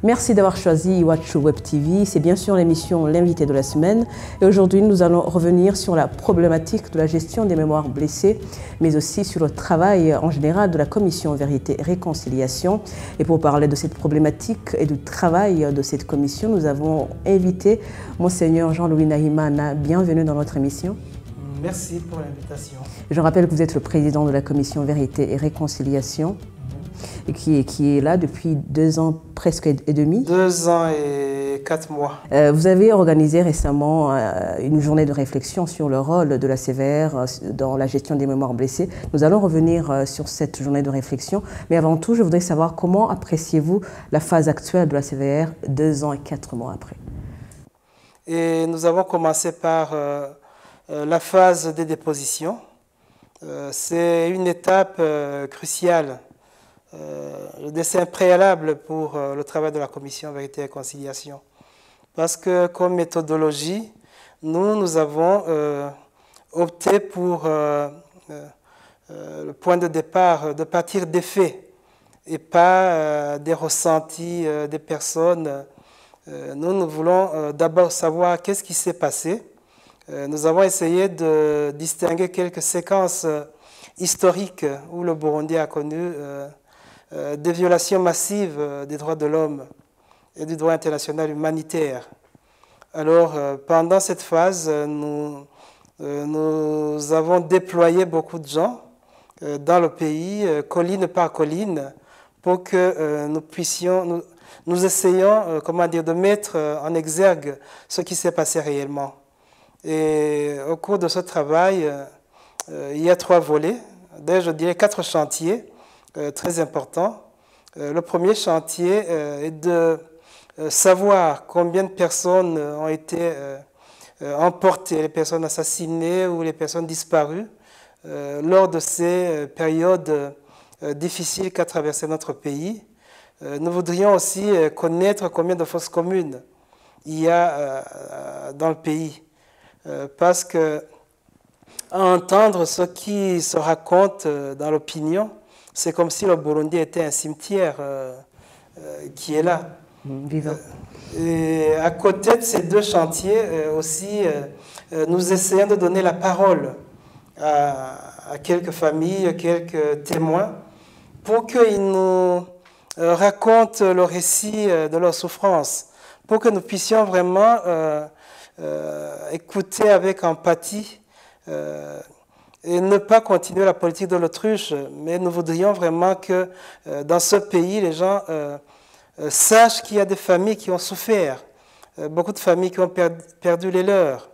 Merci d'avoir choisi Iwachu Web TV. C'est bien sûr l'émission L'invité de la semaine. Et aujourd'hui, nous allons revenir sur la problématique de la gestion des mémoires blessées, mais aussi sur le travail en général de la Commission Vérité et Réconciliation. Et pour parler de cette problématique et du travail de cette commission, nous avons invité Monseigneur Jean-Louis Nahimana. Bienvenue dans notre émission. Merci pour l'invitation. Je rappelle que vous êtes le président de la Commission Vérité et Réconciliation. Et qui est là depuis 2 ans presque et demi. 2 ans et 4 mois. Vous avez organisé récemment une journée de réflexion sur le rôle de la CVR dans la gestion des mémoires blessées. Nous allons revenir sur cette journée de réflexion. Mais avant tout, je voudrais savoir comment appréciez-vous la phase actuelle de la CVR 2 ans et 4 mois après? Et nous avons commencé par la phase des dépositions. C'est une étape cruciale. Le dessin préalable pour le travail de la Commission Vérité et Réconciliation. Parce que comme méthodologie, nous avons opté pour le point de départ de partir des faits et pas des ressentis des personnes. Nous voulons d'abord savoir qu'est-ce qui s'est passé. Nous avons essayé de distinguer quelques séquences historiques où le Burundi a connu des violations massives des droits de l'homme et du droit international humanitaire. Alors, pendant cette phase, nous avons déployé beaucoup de gens dans le pays, colline par colline, pour que nous essayions de mettre en exergue ce qui s'est passé réellement. Et au cours de ce travail, il y a 3 volets, d'ailleurs je dirais 4 chantiers, très important. Le premier chantier est de savoir combien de personnes ont été emportées, les personnes assassinées ou les personnes disparues lors de ces périodes difficiles qu'a traversé notre pays. Nous voudrions aussi connaître combien de fosses communes il y a dans le pays. Parce que à entendre ce qui se raconte dans l'opinion, c'est comme si le Burundi était un cimetière qui est là. Vivant. Et à côté de ces 2 chantiers aussi, nous essayons de donner la parole à quelques familles, quelques témoins, pour qu'ils nous racontent le récit de leur souffrance, pour que nous puissions vraiment écouter avec empathie et ne pas continuer la politique de l'autruche, mais nous voudrions vraiment que dans ce pays, les gens sachent qu'il y a des familles qui ont souffert, beaucoup de familles qui ont perdu les leurs,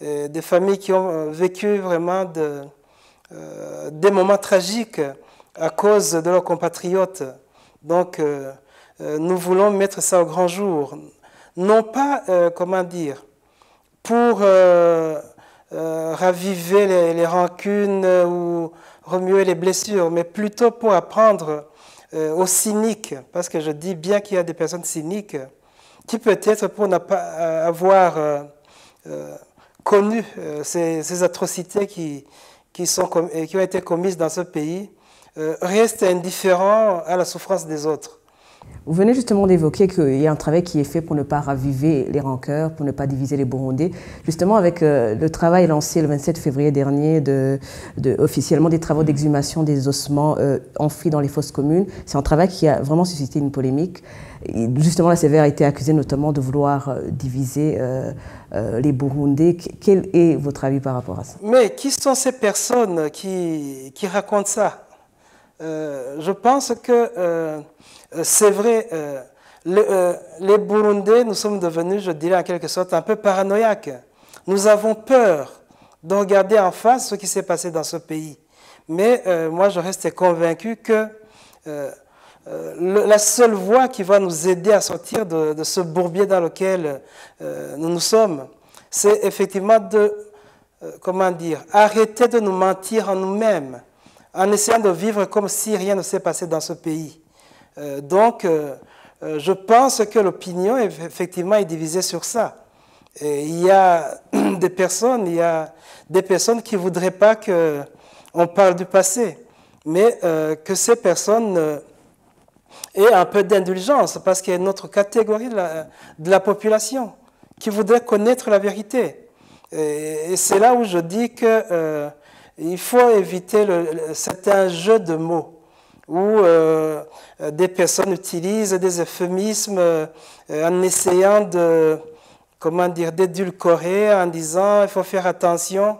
des familles qui ont vécu vraiment des moments tragiques à cause de leurs compatriotes. Donc, nous voulons mettre ça au grand jour. Non pas, pour raviver les rancunes ou remuer les blessures, mais plutôt pour apprendre aux cyniques, parce que je dis bien qu'il y a des personnes cyniques qui peut-être pour ne pas avoir connu ces atrocités qui ont été commises dans ce pays, restent indifférents à la souffrance des autres. Vous venez justement d'évoquer qu'il y a un travail qui est fait pour ne pas raviver les rancœurs, pour ne pas diviser les Burundais. Justement, avec le travail lancé le 27 février dernier, officiellement des travaux d'exhumation des ossements enfouis dans les fosses communes, c'est un travail qui a vraiment suscité une polémique. Et justement, la CVR a été accusée notamment de vouloir diviser les Burundais. Quel est votre avis par rapport à ça? Mais qui sont ces personnes qui racontent ça? Je pense que c'est vrai, les Burundais, nous sommes devenus, je dirais en quelque sorte, un peu paranoïaques. Nous avons peur de regarder en face ce qui s'est passé dans ce pays. Mais moi, je reste convaincu que la seule voie qui va nous aider à sortir de ce bourbier dans lequel nous sommes, c'est effectivement arrêter de nous mentir en nous-mêmes, en essayant de vivre comme si rien ne s'est passé dans ce pays. Donc, je pense que l'opinion, effectivement, est divisée sur ça. Et il y a des personnes qui ne voudraient pas qu'on parle du passé, mais que ces personnes et un peu d'indulgence, parce qu'il y a une autre catégorie de la population qui voudrait connaître la vérité. Et c'est là où je dis qu'il faut éviter certains jeux de mots où des personnes utilisent des euphémismes en essayant d'édulcorer, en disant il faut faire attention.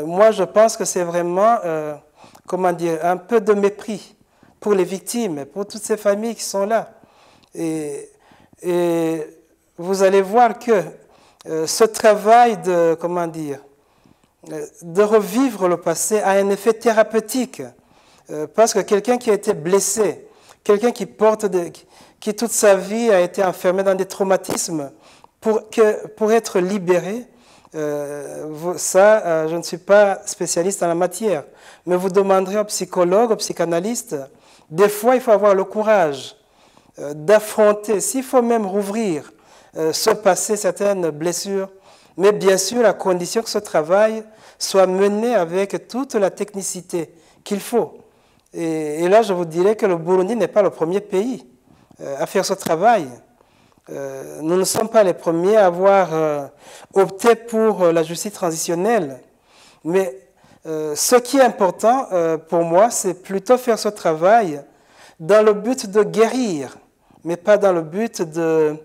Moi, je pense que c'est vraiment un peu de mépris pour les victimes, pour toutes ces familles qui sont là. Et vous allez voir que ce travail de revivre le passé a un effet thérapeutique. Parce que quelqu'un qui a été blessé, quelqu'un qui toute sa vie a été enfermé dans des traumatismes, pour être libéré, je ne suis pas spécialiste en la matière, mais vous demanderez aux psychologues, aux psychanalystes, des fois il faut avoir le courage d'affronter, s'il faut même rouvrir ce passé, certaines blessures, mais bien sûr à condition que ce travail soit mené avec toute la technicité qu'il faut. Et là, je vous dirais que le Burundi n'est pas le premier pays à faire ce travail. Nous ne sommes pas les premiers à avoir opté pour la justice transitionnelle. Mais ce qui est important pour moi, c'est plutôt faire ce travail dans le but de guérir, mais pas dans le but de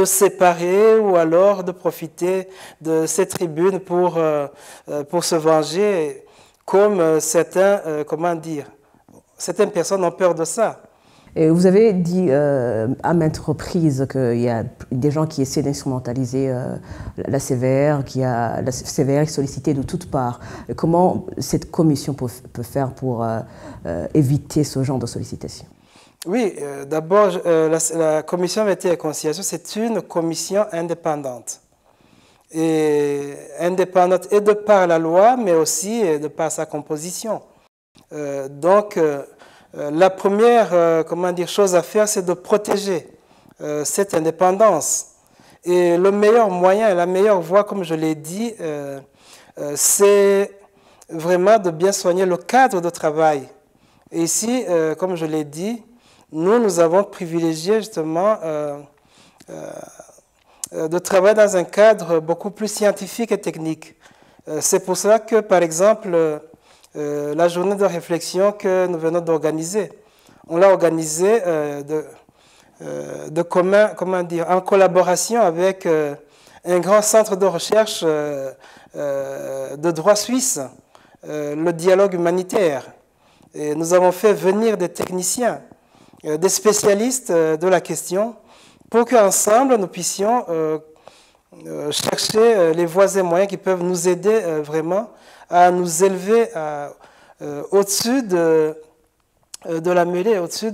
séparer ou alors de profiter de ces tribunes pour se venger, comme certaines personnes ont peur de ça. Et vous avez dit à maintes reprises qu'il y a des gens qui essaient d'instrumentaliser la CVR, la CVR est sollicitée de toutes parts. Comment cette commission peut faire pour éviter ce genre de sollicitation? Oui, d'abord, la commission vérité et réconciliation, c'est une commission indépendante. Et indépendante et de par la loi, mais aussi de par sa composition. Donc, la première chose à faire, c'est de protéger cette indépendance. Et le meilleur moyen et la meilleure voie, comme je l'ai dit, c'est vraiment de bien soigner le cadre de travail. Et ici, comme je l'ai dit, nous avons privilégié justement de travailler dans un cadre beaucoup plus scientifique et technique. C'est pour cela que, par exemple, la journée de réflexion que nous venons d'organiser, on l'a organisée en collaboration avec un grand centre de recherche de droit suisse, le dialogue humanitaire. Et nous avons fait venir des techniciens, des spécialistes de la question, pour qu'ensemble nous puissions chercher les voies et moyens qui peuvent nous aider vraiment à nous élever au-dessus de la mêlée, au-dessus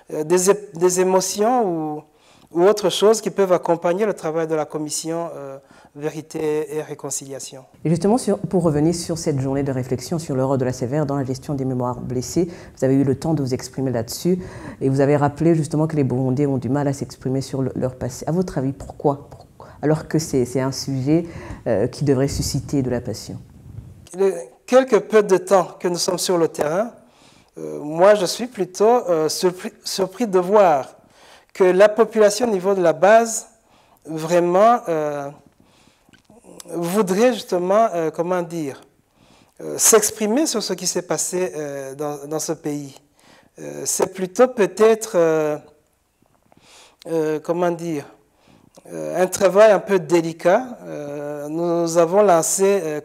des émotions ou autre chose qui peuvent accompagner le travail de la commission Vérité et Réconciliation. Et justement, pour revenir sur cette journée de réflexion sur le rôle de la CVR dans la gestion des mémoires blessées, vous avez eu le temps de vous exprimer là-dessus et vous avez rappelé justement que les Burundais ont du mal à s'exprimer sur leur passé. À votre avis, pourquoi? Alors que c'est un sujet qui devrait susciter de la passion. Quelque peu de temps que nous sommes sur le terrain, moi je suis plutôt surpris de voir que la population au niveau de la base vraiment voudrait justement, s'exprimer sur ce qui s'est passé dans ce pays. C'est plutôt peut-être, un travail un peu délicat. Nous avons lancé,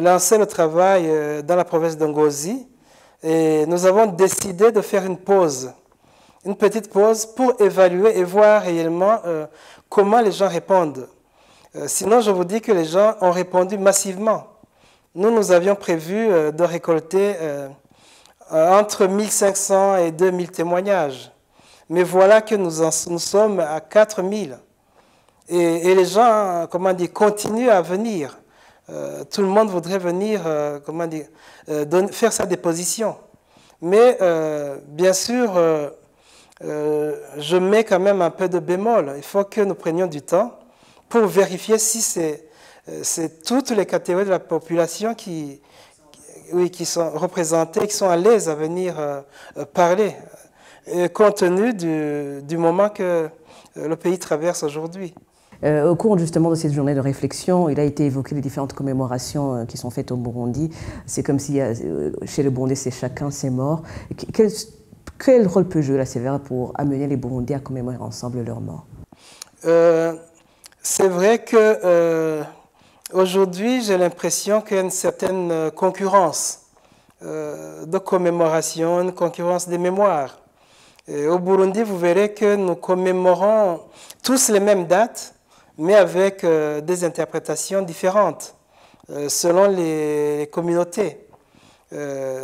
lancé le travail dans la province d'Ngozi et nous avons décidé de faire une petite pause pour évaluer et voir réellement comment les gens répondent. Sinon, je vous dis que les gens ont répondu massivement. Nous avions prévu de récolter entre 1500 et 2000 témoignages. Mais voilà que nous sommes à 4000. Et les gens, continuent à venir. Tout le monde voudrait venir, faire sa déposition. Mais, bien sûr, je mets quand même un peu de bémol. Il faut que nous prenions du temps pour vérifier si c'est toutes les catégories de la population qui oui, qui sont représentés, qui sont à l'aise à venir parler, compte tenu du moment que le pays traverse aujourd'hui. Au cours justement de cette journée de réflexion, il a été évoqué les différentes commémorations qui sont faites au Burundi. C'est comme si chez le Burundi, c'est chacun, c'est mort. Quel rôle peut jouer la CVR pour amener les Burundais à commémorer ensemble leur mort? C'est vrai que aujourd'hui, j'ai l'impression qu'il y a une certaine concurrence de commémoration, une concurrence des mémoires. Et au Burundi, vous verrez que nous commémorons tous les mêmes dates, mais avec des interprétations différentes selon les communautés.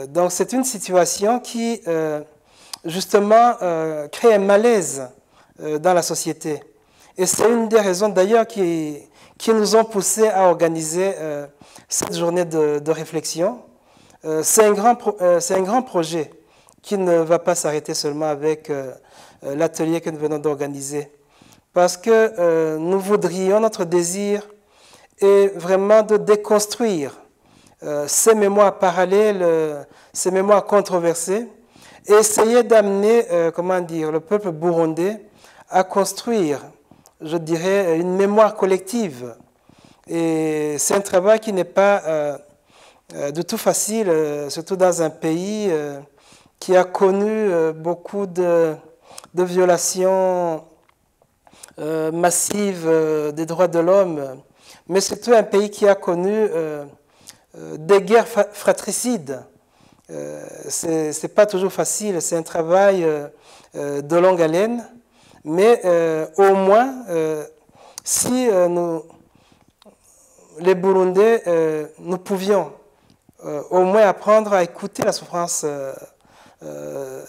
Donc c'est une situation qui, justement, crée un malaise dans la société. Et c'est une des raisons d'ailleurs qui nous ont poussés à organiser cette journée de réflexion. C'est un grand projet qui ne va pas s'arrêter seulement avec l'atelier que nous venons d'organiser. Parce que nous voudrions, notre désir est vraiment de déconstruire ces mémoires parallèles, ces mémoires controversées, et essayer d'amener, comment dire, le peuple burundais à construire, je dirais, une mémoire collective. Et c'est un travail qui n'est pas du tout facile, surtout dans un pays qui a connu beaucoup de violations massive des droits de l'homme, mais surtout un pays qui a connu des guerres fratricides. C'est pas toujours facile, c'est un travail de longue haleine, mais au moins, si les Burundais, nous pouvions au moins apprendre à écouter la souffrance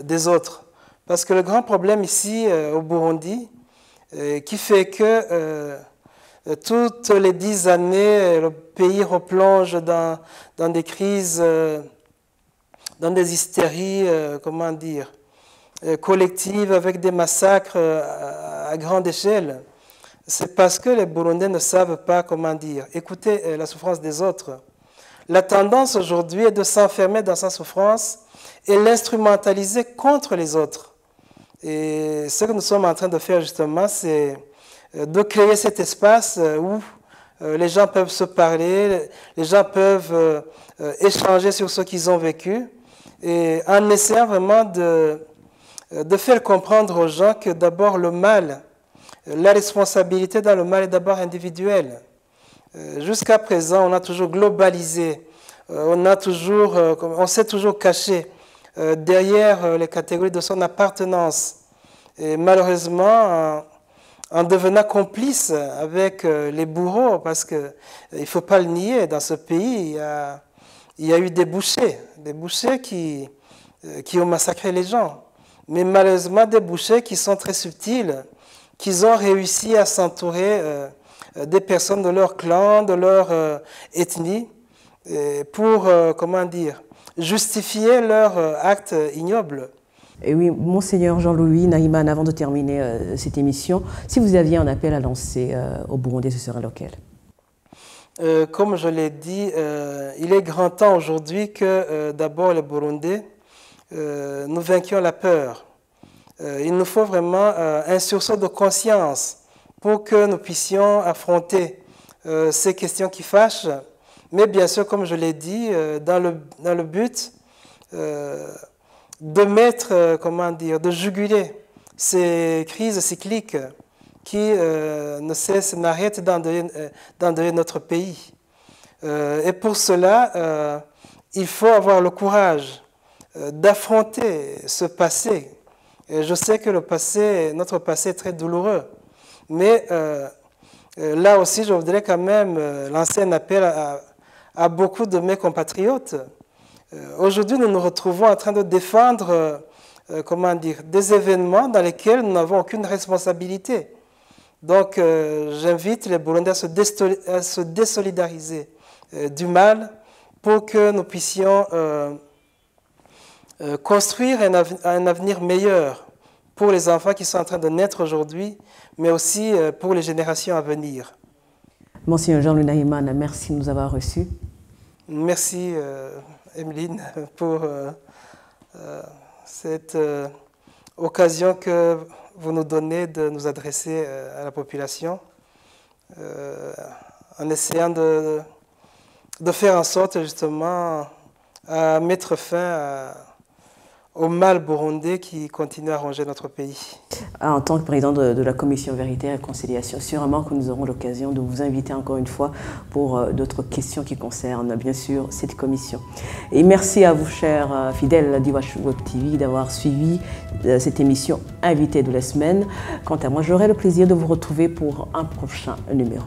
des autres. Parce que le grand problème ici au Burundi, qui fait que toutes les 10 années, le pays replonge dans des crises, dans des hystéries, comment dire, collectives, avec des massacres à grande échelle. C'est parce que les Burundais ne savent pas, comment dire, écouter la souffrance des autres. La tendance aujourd'hui est de s'enfermer dans sa souffrance et l'instrumentaliser contre les autres. Et ce que nous sommes en train de faire justement, c'est de créer cet espace où les gens peuvent se parler, les gens peuvent échanger sur ce qu'ils ont vécu, et en essayant vraiment de faire comprendre aux gens que d'abord le mal, la responsabilité dans le mal est d'abord individuelle. Jusqu'à présent, on a toujours globalisé, on s'est toujours caché derrière les catégories de son appartenance. Et malheureusement, en devenant complice avec les bourreaux, parce qu'il ne faut pas le nier, dans ce pays, il y a eu des bouchers qui ont massacré les gens. Mais malheureusement, des bouchers qui sont très subtils, qui ont réussi à s'entourer des personnes de leur clan, de leur ethnie, pour, comment dire, justifier leur acte ignoble. Et oui, Monseigneur Jean-Louis Nahimana, avant de terminer cette émission, si vous aviez un appel à lancer au Burundi, ce serait lequel? Comme je l'ai dit, il est grand temps aujourd'hui que d'abord les Burundais, nous vainquions la peur. Il nous faut vraiment un sursaut de conscience pour que nous puissions affronter ces questions qui fâchent. Mais bien sûr, comme je l'ai dit, dans le but de mettre, comment dire, de juguler ces crises cycliques qui ne cessent, n'arrêtent d'endeuiller notre pays. Et pour cela, il faut avoir le courage d'affronter ce passé. Et je sais que notre passé est très douloureux, mais là aussi, je voudrais quand même lancer un appel à beaucoup de mes compatriotes. Aujourd'hui, nous nous retrouvons en train de défendre, comment dire, des événements dans lesquels nous n'avons aucune responsabilité. Donc, j'invite les Burundais à se désolidariser du mal pour que nous puissions construire un avenir meilleur pour les enfants qui sont en train de naître aujourd'hui, mais aussi pour les générations à venir. Monseigneur Jean-Louis Nahimana, merci de nous avoir reçus. Merci Emeline, pour cette occasion que vous nous donnez de nous adresser à la population, en essayant de faire en sorte justement à mettre fin au mal burundais qui continue à ronger notre pays. En tant que président de la Commission Vérité et Réconciliation, sûrement que nous aurons l'occasion de vous inviter encore une fois pour d'autres questions qui concernent bien sûr cette commission. Et merci à vous, chers fidèles d'Iwachu Web TV, d'avoir suivi cette émission Invité de la semaine. Quant à moi, j'aurai le plaisir de vous retrouver pour un prochain numéro.